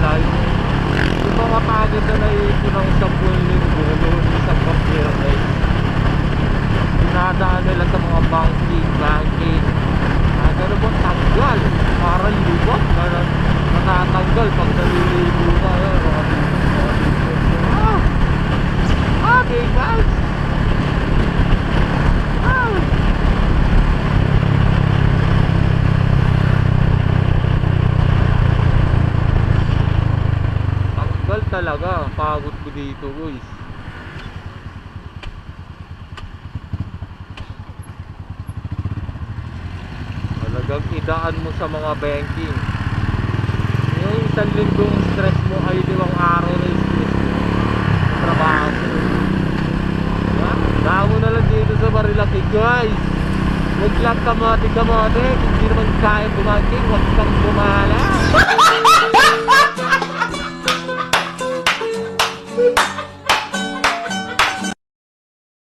pala yung mga pagod na naiipon ng isang buong linggo noon isang pag-birthday. Dinadaan nila sa mga banking gano'n po tanggal parang lubak na natatanggal pag naliligo ka okay guys tanggal talaga pagod ko dito guys. Talagang idaan mo sa mga banking. Yung isang linggong stress mo ay 2 araw na stress mo sa trabaho mo. Daan mo na lang dito sa Marilaki guys. Huwag lang kamati, hindi naman kaya bumaking, huwag kang bumala.